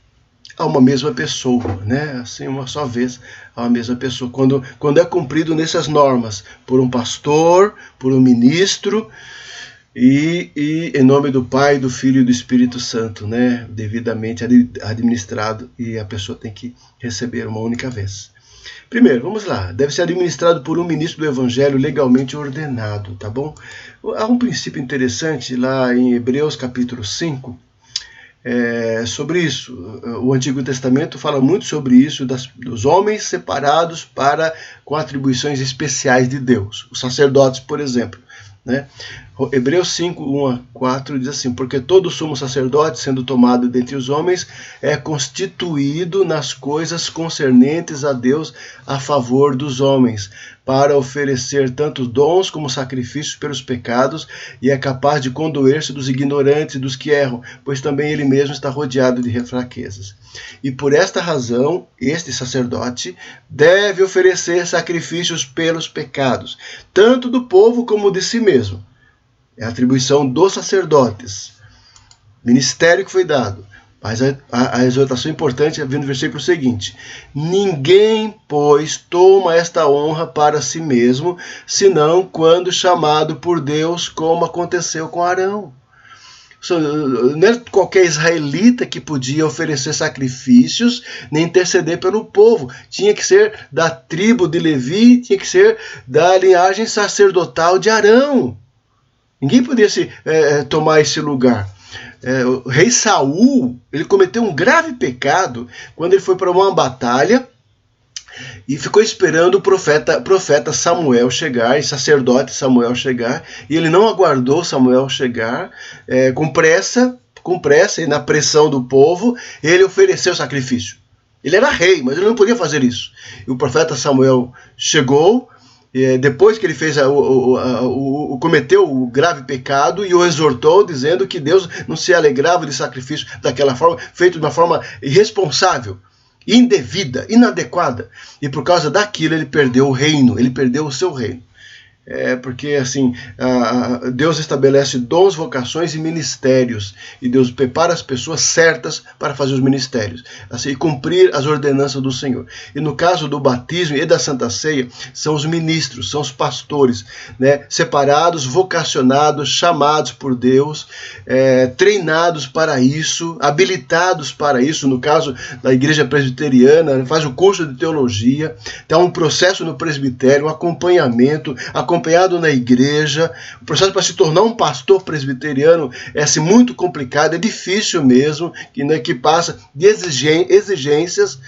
a uma mesma pessoa, né? Assim, uma só vez a uma mesma pessoa. Quando é cumprido nessas normas, por um pastor, por um ministro, e em nome do Pai, do Filho e do Espírito Santo, né? Devidamente administrado, e a pessoa tem que receber uma única vez. Primeiro, vamos lá, deve ser administrado por um ministro do Evangelho legalmente ordenado, tá bom? Há um princípio interessante lá em Hebreus capítulo 5, sobre isso. O Antigo Testamento fala muito sobre isso, dos homens separados com atribuições especiais de Deus. Os sacerdotes, por exemplo, né? Hebreus 5, 1 a 4 diz assim: porque todo sumo sacerdote, sendo tomado dentre os homens, é constituído nas coisas concernentes a Deus a favor dos homens, para oferecer tanto dons como sacrifícios pelos pecados, e é capaz de condoer-se dos ignorantes e dos que erram, pois também ele mesmo está rodeado de fraquezas. E por esta razão, este sacerdote deve oferecer sacrifícios pelos pecados, tanto do povo como de si mesmo. É a atribuição dos sacerdotes, ministério que foi dado. Mas a exortação importante vem no versículo seguinte: ninguém, pois, toma esta honra para si mesmo, senão quando chamado por Deus, como aconteceu com Arão. Não é qualquer israelita que podia oferecer sacrifícios nem interceder pelo povo. Tinha que ser da tribo de Levi, tinha que ser da linhagem sacerdotal de Arão. Ninguém podia tomar esse lugar. O rei Saul, ele cometeu um grave pecado quando ele foi para uma batalha e ficou esperando o profeta Samuel chegar, e sacerdote Samuel chegar, e ele não aguardou Samuel chegar, com pressa, e na pressão do povo, ele ofereceu sacrifício. Ele era rei, mas ele não podia fazer isso. E o profeta Samuel chegou, depois que ele fez cometeu o grave pecado, e o exortou, dizendo que Deus não se alegrava de sacrifício daquela forma, feito de uma forma irresponsável, indevida, inadequada. E por causa daquilo ele perdeu o reino, ele perdeu o seu reino. Porque assim, Deus estabelece dons, vocações e ministérios, e Deus prepara as pessoas certas para fazer os ministérios, assim, e cumprir as ordenanças do Senhor. E no caso do batismo e da Santa Ceia, são os ministros, são os pastores, né, separados, vocacionados, chamados por Deus, treinados para isso, habilitados para isso. No caso da igreja presbiteriana, faz o curso de teologia, tem um processo no presbitério, um acompanhamento na igreja. O processo para se tornar um pastor presbiteriano é assim, muito complicado, é difícil mesmo, que passa de exigências,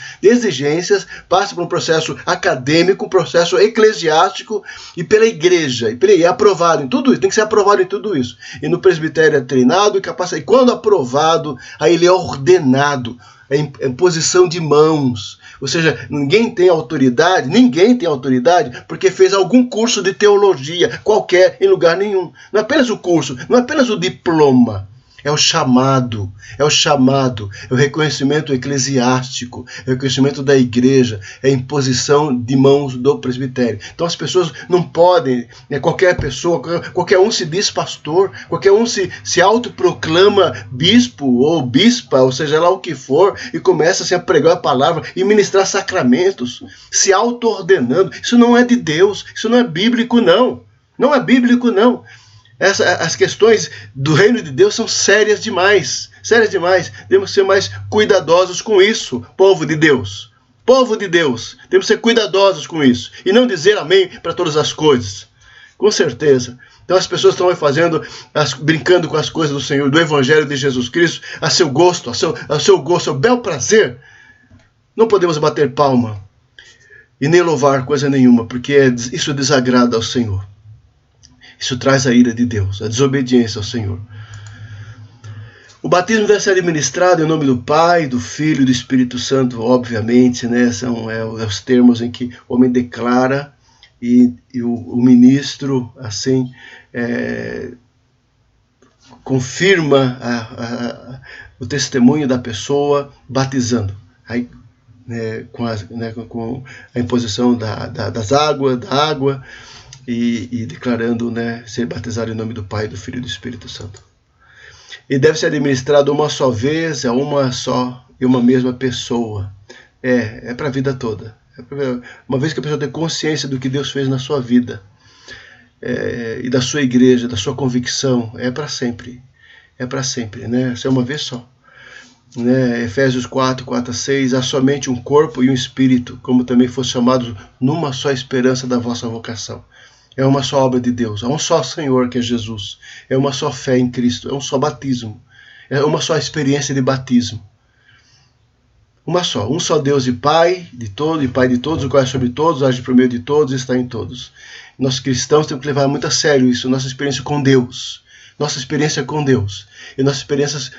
passa por um processo acadêmico, um processo eclesiástico, e pela igreja, e é aprovado em tudo isso, tem que ser aprovado em tudo isso. E no presbitério é treinado e capacitado, e quando aprovado, aí ele é ordenado, em posição de mãos. Ou seja, ninguém tem autoridade, porque fez algum curso de teologia qualquer em lugar nenhum. Não é apenas o curso, não é apenas o diploma. É o chamado, é o reconhecimento eclesiástico, é o reconhecimento da igreja, é a imposição de mãos do presbitério. Então as pessoas não podem, qualquer pessoa, qualquer um se diz pastor, qualquer um se autoproclama bispo ou bispa, ou seja lá o que for, e começa assim, a pregar a palavra e ministrar sacramentos, se auto-ordenando. Isso não é de Deus, isso não é bíblico não. Não é bíblico não. As questões do reino de Deus são sérias demais, temos que ser mais cuidadosos com isso, povo de Deus, temos que ser cuidadosos com isso, e não dizer amém para todas as coisas, com certeza. Então as pessoas estão brincando com as coisas do Senhor, do Evangelho de Jesus Cristo, a seu gosto, ao bel prazer. não podemos bater palma e nem louvar coisa nenhuma, porque isso desagrada ao Senhor. Isso traz a ira de Deus, a desobediência ao Senhor. O batismo deve ser administrado em nome do Pai, do Filho e do Espírito Santo, obviamente, né? São os termos em que o homem declara e o ministro, assim, confirma o testemunho da pessoa batizando. Aí, com a imposição da água e declarando, né, ser batizado em nome do Pai, do Filho e do Espírito Santo. E deve ser administrado uma só vez, a uma só e uma mesma pessoa. É para a vida toda. Uma vez que a pessoa tem consciência do que Deus fez na sua vida, e da sua igreja, da sua convicção, é para sempre. É para sempre, né? Isso é uma vez só. Né? Efésios 4:4-6, há somente um corpo e um espírito, como também fosse chamados numa só esperança da vossa vocação. É uma só obra de Deus, há um só Senhor que é Jesus, é uma só fé em Cristo, é um só batismo, é uma só experiência de batismo. Um só Deus e Pai de todos, o qual é sobre todos, age por meio de todos e está em todos. Nós cristãos temos que levar muito a sério isso, nossa experiência com Deus. Nossa experiência com Deus e nossas experiências,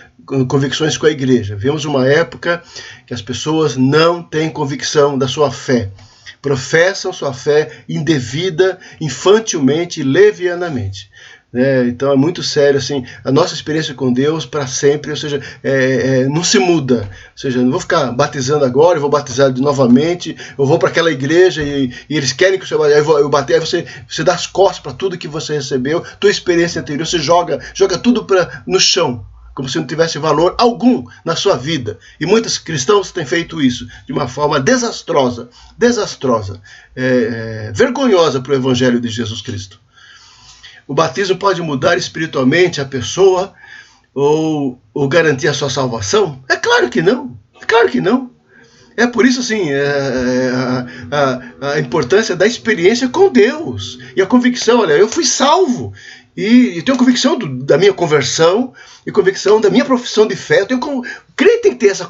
convicções com a igreja. Vemos uma época que as pessoas não têm convicção da sua fé. Professam sua fé indevida, infantilmente, levianamente. Então é muito sério assim, a nossa experiência com Deus para sempre, ou seja, não se muda. Ou seja, não vou ficar batizando agora, eu vou batizar novamente, eu vou para aquela igreja e eles querem que eu bater, aí você dá as costas para tudo que você recebeu, tua experiência anterior, você joga tudo no chão, como se não tivesse valor algum na sua vida. E muitos cristãos têm feito isso de uma forma desastrosa, vergonhosa para o Evangelho de Jesus Cristo. O batismo pode mudar espiritualmente a pessoa ou garantir a sua salvação? É claro que não. É por isso, assim, a importância da experiência com Deus. E a convicção, olha, eu fui salvo. E tenho convicção da minha conversão e convicção da minha profissão de fé. O crente tem que ter essa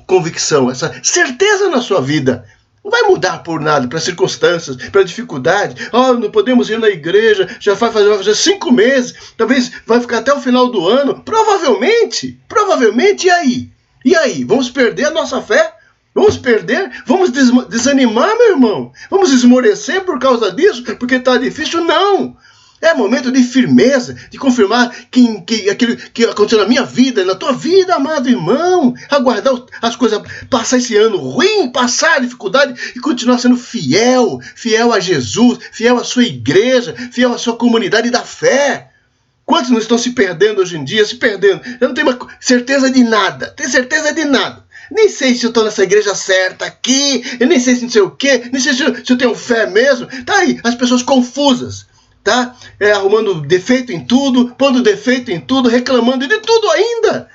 convicção, essa certeza na sua vida. Não vai mudar por nada, para circunstâncias, para dificuldade. Não podemos ir na igreja, já vai fazer 5 meses, talvez vai ficar até o final do ano. Provavelmente, e aí? Vamos perder a nossa fé? Vamos perder? Vamos desanimar, meu irmão? Vamos esmorecer por causa disso? Porque está difícil? Não! É momento de firmeza, de confirmar que aquilo que aconteceu na minha vida, na tua vida, amado irmão, aguardar as coisas, passar esse ano ruim, passar a dificuldade e continuar sendo fiel a Jesus, fiel à sua igreja, fiel à sua comunidade da fé. Quantos não estão se perdendo hoje em dia, Eu não tenho certeza de nada, Nem sei se eu estou nessa igreja certa aqui, eu nem sei se não sei o quê, nem sei se eu tenho fé mesmo. Tá aí, as pessoas confusas. Tá? Arrumando defeito em tudo, pondo defeito em tudo, reclamando de tudo ainda.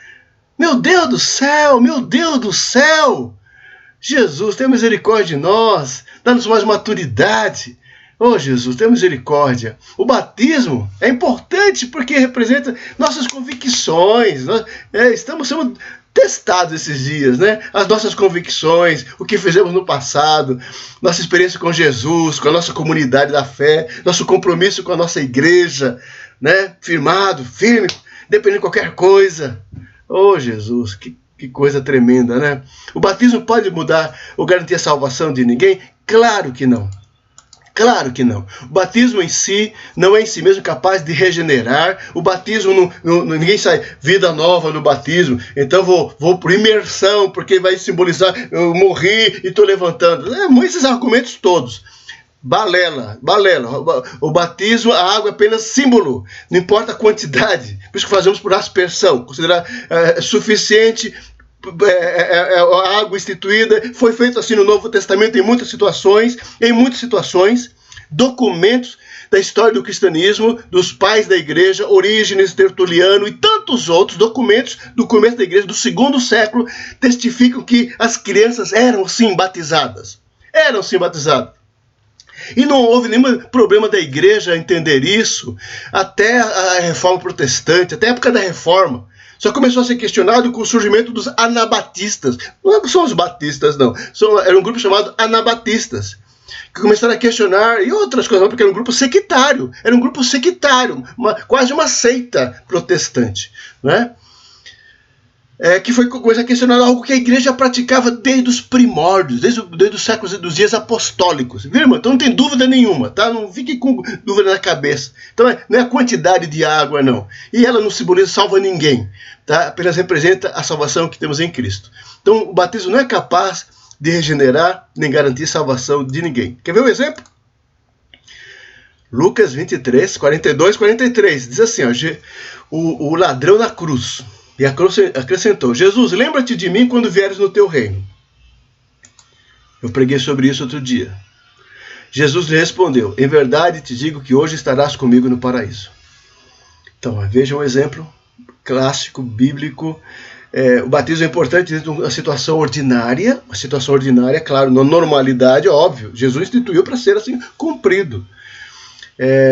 Meu Deus do céu! Jesus, tenha misericórdia de nós, dá-nos mais maturidade. Jesus, tenha misericórdia. O batismo é importante porque representa nossas convicções. Estamos sendo testados esses dias, né? As nossas convicções, o que fizemos no passado, nossa experiência com Jesus, com a nossa comunidade da fé, nosso compromisso com a nossa igreja, né? Firme, dependendo de qualquer coisa. Jesus, que coisa tremenda, né? O batismo pode mudar ou garantir a salvação de ninguém? Claro que não. O batismo em si não é em si mesmo capaz de regenerar. O batismo, ninguém sai vida nova no batismo. Então vou por imersão, porque vai simbolizar eu morri e estou levantando. Esses argumentos todos. Balela. O batismo, a água é apenas símbolo. Não importa a quantidade. Por isso que fazemos por aspersão. Considerar suficiente. A água instituída foi feito assim no Novo Testamento em muitas situações, documentos da história do cristianismo, dos pais da igreja, Orígenes, Tertuliano e tantos outros documentos do começo da igreja do 2º século testificam que as crianças eram sim batizadas. E não houve nenhum problema da igreja entender isso até a Reforma Protestante, até a época da Reforma. Só começou a ser questionado com o surgimento dos anabatistas. Não são os batistas, não. Era um grupo chamado anabatistas, que começaram a questionar e outras coisas, porque era um grupo sectário. Era um grupo sectário, quase uma seita protestante, né? Que foi começar a questionar algo que a igreja praticava desde os primórdios, desde os séculos, dos dias apostólicos. Viu, irmão? Então não tem dúvida nenhuma, tá? Não fique com dúvida na cabeça. Então não é a quantidade de água, não. E ela não simboliza salva ninguém, tá? Apenas representa a salvação que temos em Cristo. Então o batismo não é capaz de regenerar nem garantir salvação de ninguém. Quer ver um exemplo? Lucas 23, 42, 43. Diz assim, ó, o ladrão na cruz. E acrescentou: Jesus, lembra-te de mim quando vieres no teu reino. Eu preguei sobre isso outro dia. Jesus lhe respondeu: em verdade te digo que hoje estarás comigo no paraíso. Então, veja um exemplo clássico, bíblico. O batismo é importante dentro de uma situação ordinária. Uma situação ordinária, claro, na normalidade, óbvio. Jesus instituiu para ser assim cumprido.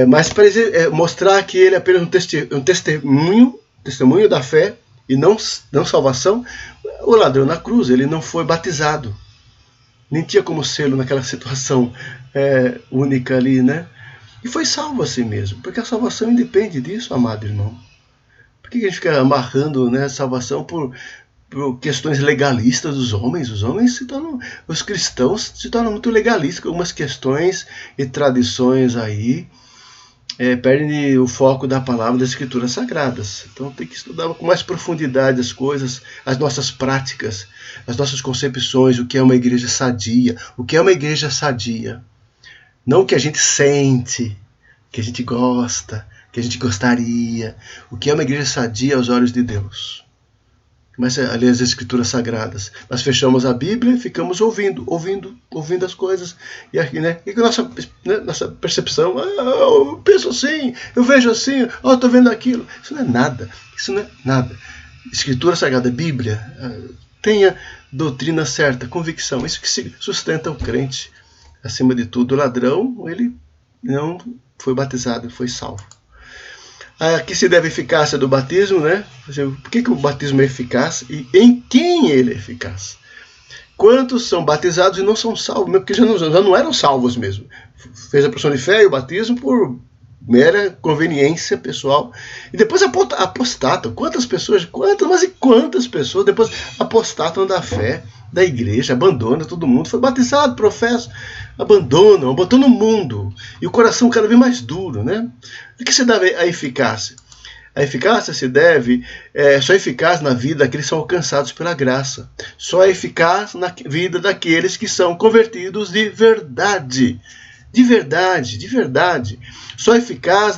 Mas para mostrar que ele é apenas um testemunho da fé, e não salvação, o ladrão na cruz, ele não foi batizado. Nem tinha como sê-lo naquela situação única ali, né? E foi salvo assim mesmo, porque a salvação independe disso, amado irmão. Por que a gente fica amarrando, né, a salvação por questões legalistas dos homens? Os cristãos se tornam muito legalistas com algumas questões e tradições aí. Perdem o foco da palavra das Escrituras Sagradas. Então tem que estudar com mais profundidade as coisas, as nossas práticas, as nossas concepções, o que é uma igreja sadia, o que é uma igreja sadia. Não o que a gente sente, que a gente gosta, que a gente gostaria. O que é uma igreja sadia aos olhos de Deus. Começa a ler as Escrituras Sagradas. Nós fechamos a Bíblia e ficamos ouvindo as coisas. E aqui, né? E com nossa percepção, eu penso assim, eu vejo assim, eu estou vendo aquilo. Isso não é nada. Escritura Sagrada, Bíblia, tenha doutrina certa, convicção. Isso que sustenta o crente. Acima de tudo, o ladrão, ele não foi batizado, foi salvo. Aqui se deve a eficácia do batismo, né? Por que o batismo é eficaz e em quem ele é eficaz? Quantos são batizados e não são salvos? Porque já não eram salvos mesmo. Fez a profissão de fé e o batismo por mera conveniência pessoal. E depois apostatam. Quantas pessoas depois apostatam da fé, da igreja, abandonam todo mundo. Foi batizado, professa, abandonam o mundo. E o coração cada vez mais duro, né? O que se deve à eficácia? A eficácia se deve, só é eficaz na vida daqueles que são alcançados pela graça. Só é eficaz na vida daqueles que são convertidos de verdade. De verdade. Só é eficaz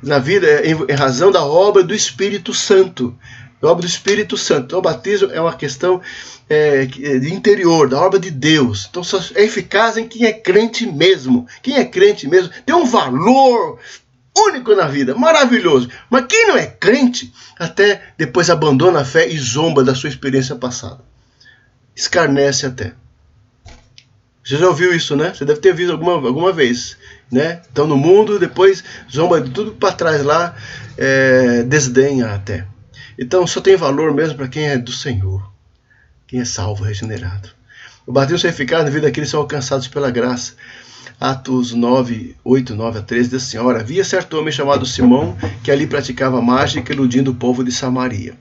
na vida em razão da obra do Espírito Santo. Da obra do Espírito Santo. Então o batismo é uma questão de interior, da obra de Deus. Então só é eficaz em quem é crente mesmo. Quem é crente mesmo tem um valor único na vida, maravilhoso. Mas quem não é crente, até depois abandona a fé e zomba da sua experiência passada. Escarnece até. Você já ouviu isso, né? Você deve ter visto alguma vez, né? Então no mundo, depois zomba de tudo para trás lá, desdenha até. Então só tem valor mesmo para quem é do Senhor, quem é salvo, regenerado. O batismo é eficaz na vida daqueles que são alcançados pela graça. Atos 9, 8, 9 a 13 diz assim: ora, havia certo homem chamado Simão, que ali praticava mágica, iludindo o povo de Samaria,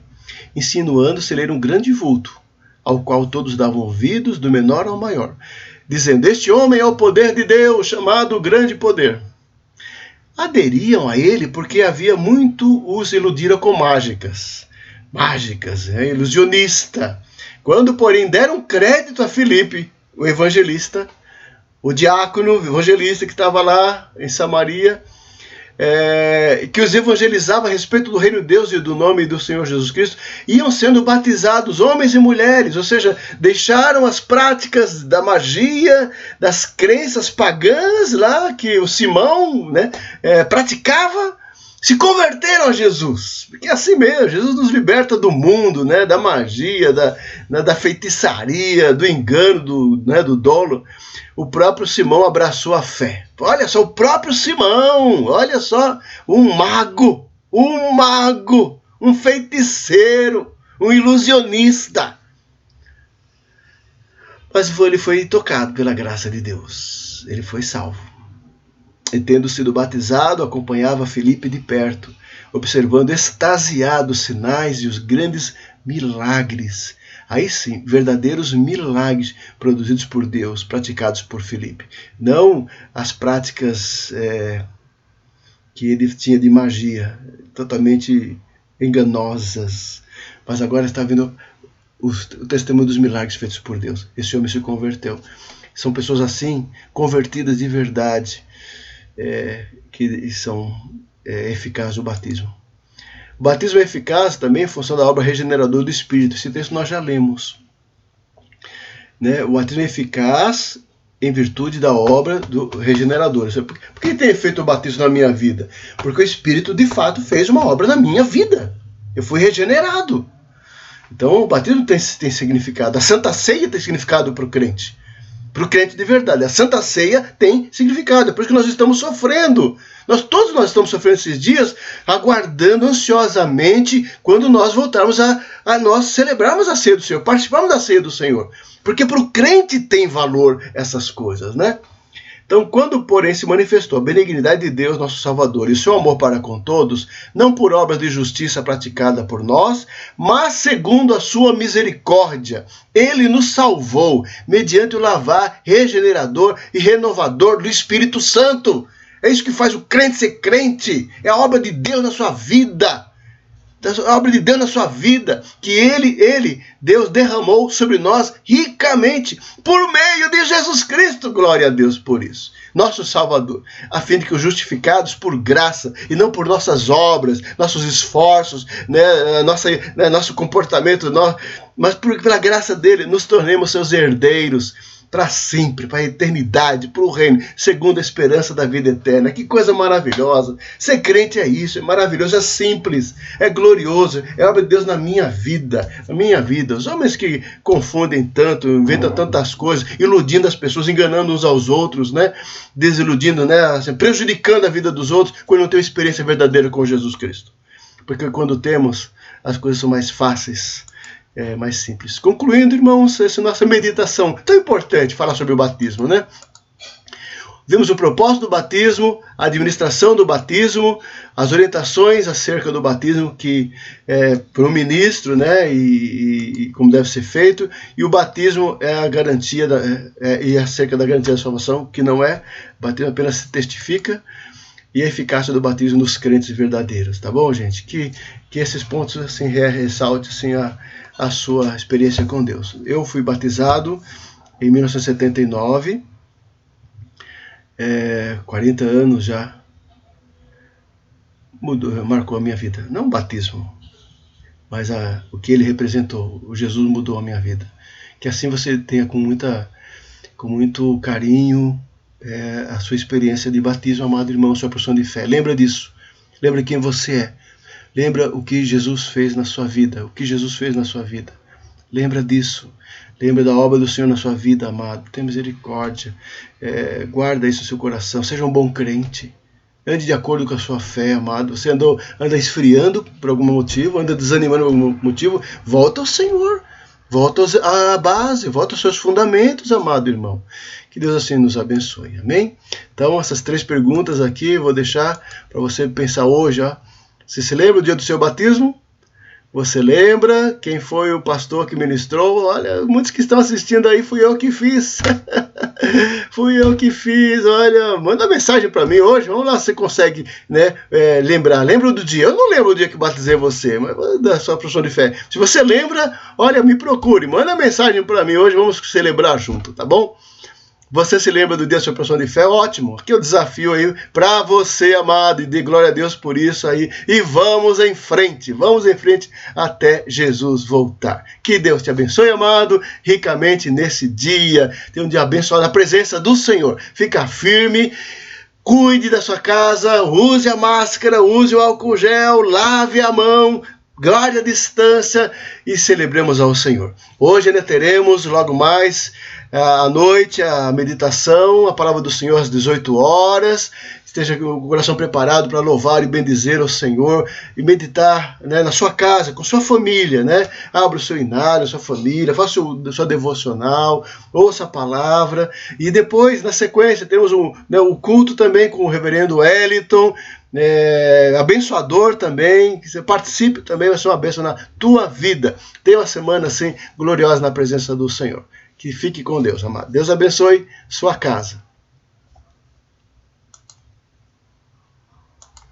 insinuando-se ler um grande vulto, ao qual todos davam ouvidos, do menor ao maior, dizendo: este homem é o poder de Deus, chamado grande poder. Aderiam a ele porque havia muito os iludiram com mágicas, ilusionista. Quando, porém, deram crédito a Filipe, o evangelista, o diácono, o evangelista que estava lá em Samaria, que os evangelizava a respeito do reino de Deus e do nome do Senhor Jesus Cristo, iam sendo batizados homens e mulheres, ou seja, deixaram as práticas da magia, das crenças pagãs lá que o Simão, né, praticava, se converteram a Jesus. Porque é assim mesmo, Jesus nos liberta do mundo, né, da magia, da feitiçaria, do engano, do dolo. O próprio Simão abraçou a fé. Olha só, o próprio Simão, olha só, um mago, um feiticeiro, um ilusionista. Mas ele foi tocado pela graça de Deus. Ele foi salvo. E tendo sido batizado, acompanhava Filipe de perto, observando extasiado os sinais e os grandes milagres. Aí sim, verdadeiros milagres produzidos por Deus, praticados por Filipe. Não as práticas que ele tinha de magia, totalmente enganosas. Mas agora está vendo o testemunho dos milagres feitos por Deus. Esse homem se converteu. São pessoas assim, convertidas de verdade, que são eficazes no batismo. O batismo é eficaz também em função da obra regeneradora do Espírito. Esse texto nós já lemos. Né? O batismo é eficaz em virtude da obra do regenerador. Por que tem feito o batismo na minha vida? Porque o Espírito de fato fez uma obra na minha vida. Eu fui regenerado. Então o batismo tem significado. A Santa Ceia tem significado para o crente. Para o crente de verdade. A Santa Ceia tem significado. É por isso que nós estamos sofrendo. Todos nós estamos sofrendo esses dias, aguardando ansiosamente quando nós voltarmos a nós celebrarmos a ceia do Senhor, participarmos da ceia do Senhor. Porque para o crente tem valor essas coisas, né? Então, quando, porém, se manifestou a benignidade de Deus, nosso Salvador, e o seu amor para com todos, não por obras de justiça praticada por nós, mas segundo a sua misericórdia, ele nos salvou, mediante o lavar regenerador e renovador do Espírito Santo. É isso que faz o crente ser crente. É a obra de Deus na sua vida. A obra de Deus na sua vida, que Deus derramou sobre nós ricamente, por meio de Jesus Cristo. Glória a Deus por isso. Nosso Salvador, a fim de que os justificados por graça, e não por nossas obras, nossos esforços, nosso comportamento, mas pela graça dele, nos tornemos seus herdeiros, para sempre, para a eternidade, para o reino, segundo a esperança da vida eterna. Que coisa maravilhosa! Ser crente é isso, é maravilhoso, é simples, é glorioso, é obra de Deus na minha vida, Os homens que confundem tanto, inventam tantas coisas, iludindo as pessoas, enganando uns aos outros, né? Desiludindo, né? Assim, prejudicando a vida dos outros, quando não tem experiência verdadeira com Jesus Cristo. Porque quando temos, as coisas são mais fáceis, mais simples. Concluindo, irmãos, essa nossa meditação tão importante, falar sobre o batismo, né? Vimos o propósito do batismo, a administração do batismo, as orientações acerca do batismo que para o ministro, né, e como deve ser feito, e o batismo é a garantia e acerca da garantia da salvação, que não é, o batismo apenas se testifica, e a eficácia do batismo nos crentes verdadeiros, tá bom, gente? Que esses pontos assim ressalte assim a sua experiência com Deus. Eu fui batizado em 1979, 40 anos já, marcou a minha vida. Não o batismo, mas o que ele representou. O Jesus mudou a minha vida. Que assim você tenha com muito carinho a sua experiência de batismo, amado irmão, sua profissão de fé. Lembra disso. Lembra quem você é. Lembra o que Jesus fez na sua vida. Lembra disso. Lembra da obra do Senhor na sua vida, amado. Tenha misericórdia. Guarda isso no seu coração. Seja um bom crente. Ande de acordo com a sua fé, amado. Você anda esfriando por algum motivo, anda desanimando por algum motivo. Volta ao Senhor. Volta à base. Volta aos seus fundamentos, amado irmão. Que Deus assim nos abençoe. Amém? Então, essas 3 perguntas aqui eu vou deixar para você pensar hoje. Ó. Você se lembra do dia do seu batismo? Você lembra quem foi o pastor que ministrou? Olha, muitos que estão assistindo aí, fui eu que fiz. Olha, manda mensagem para mim hoje. Vamos lá, se você consegue, né, lembrar. Lembra do dia? Eu não lembro o dia que batizei você, mas da sua profissão de fé. Se você lembra, olha, me procure. Manda mensagem para mim hoje, vamos celebrar junto, tá bom? Você se lembra do dia da sua profissão de fé? Ótimo! Aqui é o desafio aí para você, amado, e dê glória a Deus por isso aí. E vamos em frente até Jesus voltar. Que Deus te abençoe, amado, ricamente nesse dia. Tenha um dia abençoado na presença do Senhor. Fica firme, cuide da sua casa, use a máscara, use o álcool gel, lave a mão, guarde a distância e celebremos ao Senhor. Hoje ainda teremos, logo mais, à noite, a meditação, a palavra do Senhor às 18 horas. esteja com o coração preparado para louvar e bendizer o Senhor e meditar, né, na sua casa, com sua família, né? Abra o seu inário, a sua família, faça o seu devocional, ouça a palavra e depois, na sequência, temos o culto também com o reverendo Wellington, abençoador também, que você participe também, vai ser uma bênção na tua vida. Tenha uma semana assim gloriosa na presença do Senhor. Que fique com Deus, amado. Deus abençoe sua casa.